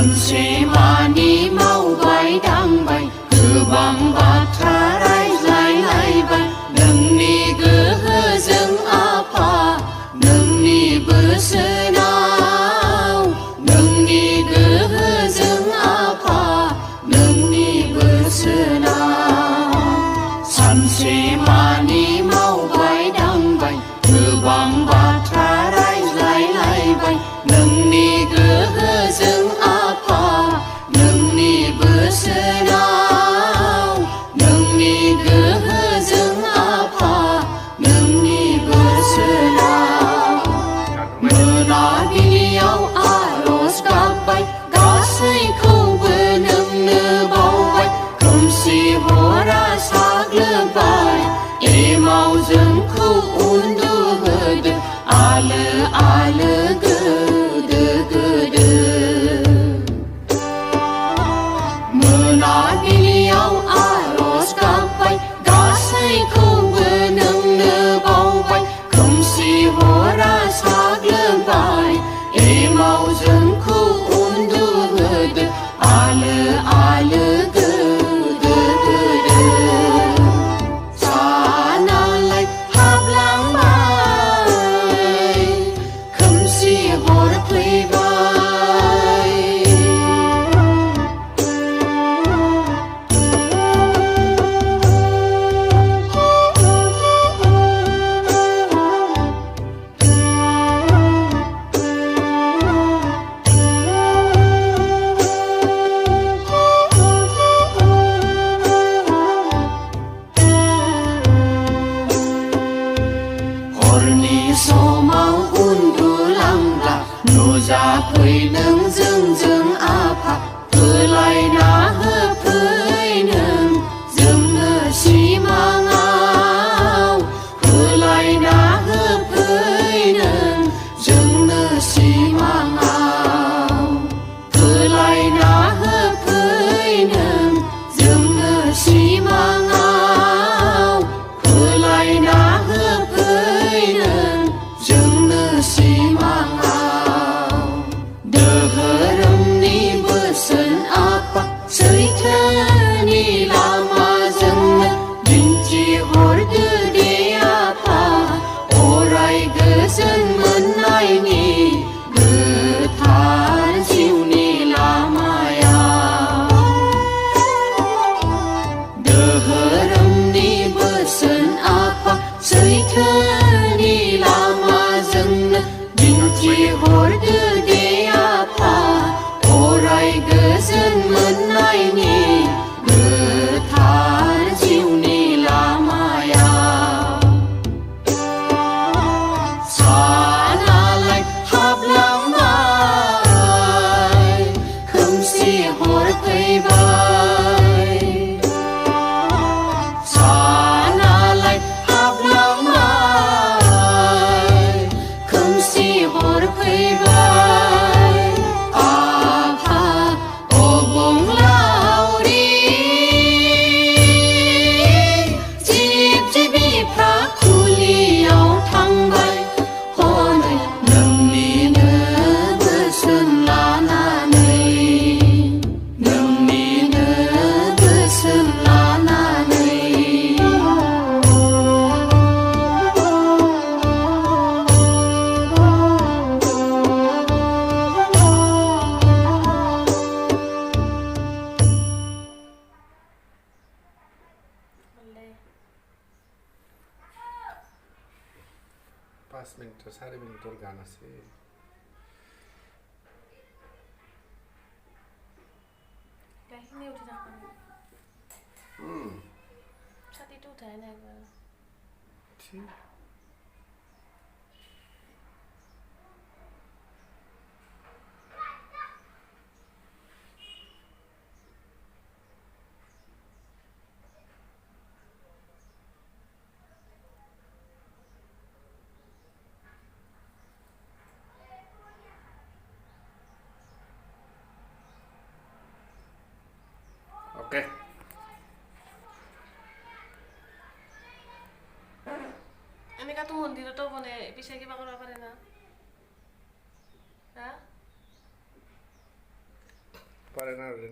Mani mau bay đang bay cứ bằng bát thả rai bay đừng ni cứ hơ dưng apa đừng ni bơ sơ nào đừng ni cứ hơ dưng apa đừng ni bơ sơ nào Mani mau bay đang bay cứ bằng bát thả rai bay đừng ni cứ hơ dưng apa đừng ni bơ sơ nào đừng ni cứ hơ dưng apa đừng ni bơ sơ nào mơ na đi ao aros kapay gasay khâu bơ nâng nơ bao bay không si hora sag lơ bay e mau dưng khâu undu hơ ale gơ Nagiliyaw aros kapay gasay khâu bơ nâng nơ bao bay không si hora sag lơ bay e mau dưng khâu undu hơ ale gơ sana lại hap lang bay không si hora play bay so mau undu lang la no za phơi nâng dưng apa phơi lại na hơ phơi nâng dưng nơ si mang ao phơi lại na hơ phơi nâng dưng nơ si mang ao phơi lại na hơ phơi nâng dưng nơ si mang ao phơi lại na hơ phơi nâng dưng nơ si mang ao đờ hơ râm ni bơ sơn apa sơi thơ ni lama dưng nơ đình chi hor đơ de apa orai gơ sơn mân ai ni gơ thar chiu ni lama ya đờ hơ râm ni bơ sơn apa sơi thơ ni lama dưng nơ đình chi hor đơ de apa orai gơ sơn mân ai ni gơ thar chiu ni lama ya sana lại hap lang bay không si hor play bay sana lại hap lang bay không si hor play bay apa o bong lao đi chip bi phra khuli ao thăng bay ho này nâng ni nơ bơ sơn la na này nâng ni nơ bơ sơn la na này पाँच मिनट 4.5 গান আছে কাহিনী উঠি থাকা ছাতিটো উঠাই নাই বাৰু ঠিক ওকে এনেকাতো মন্দিৰতো বনে পিছে কিবা কৰিব পাৰে না হা পারে না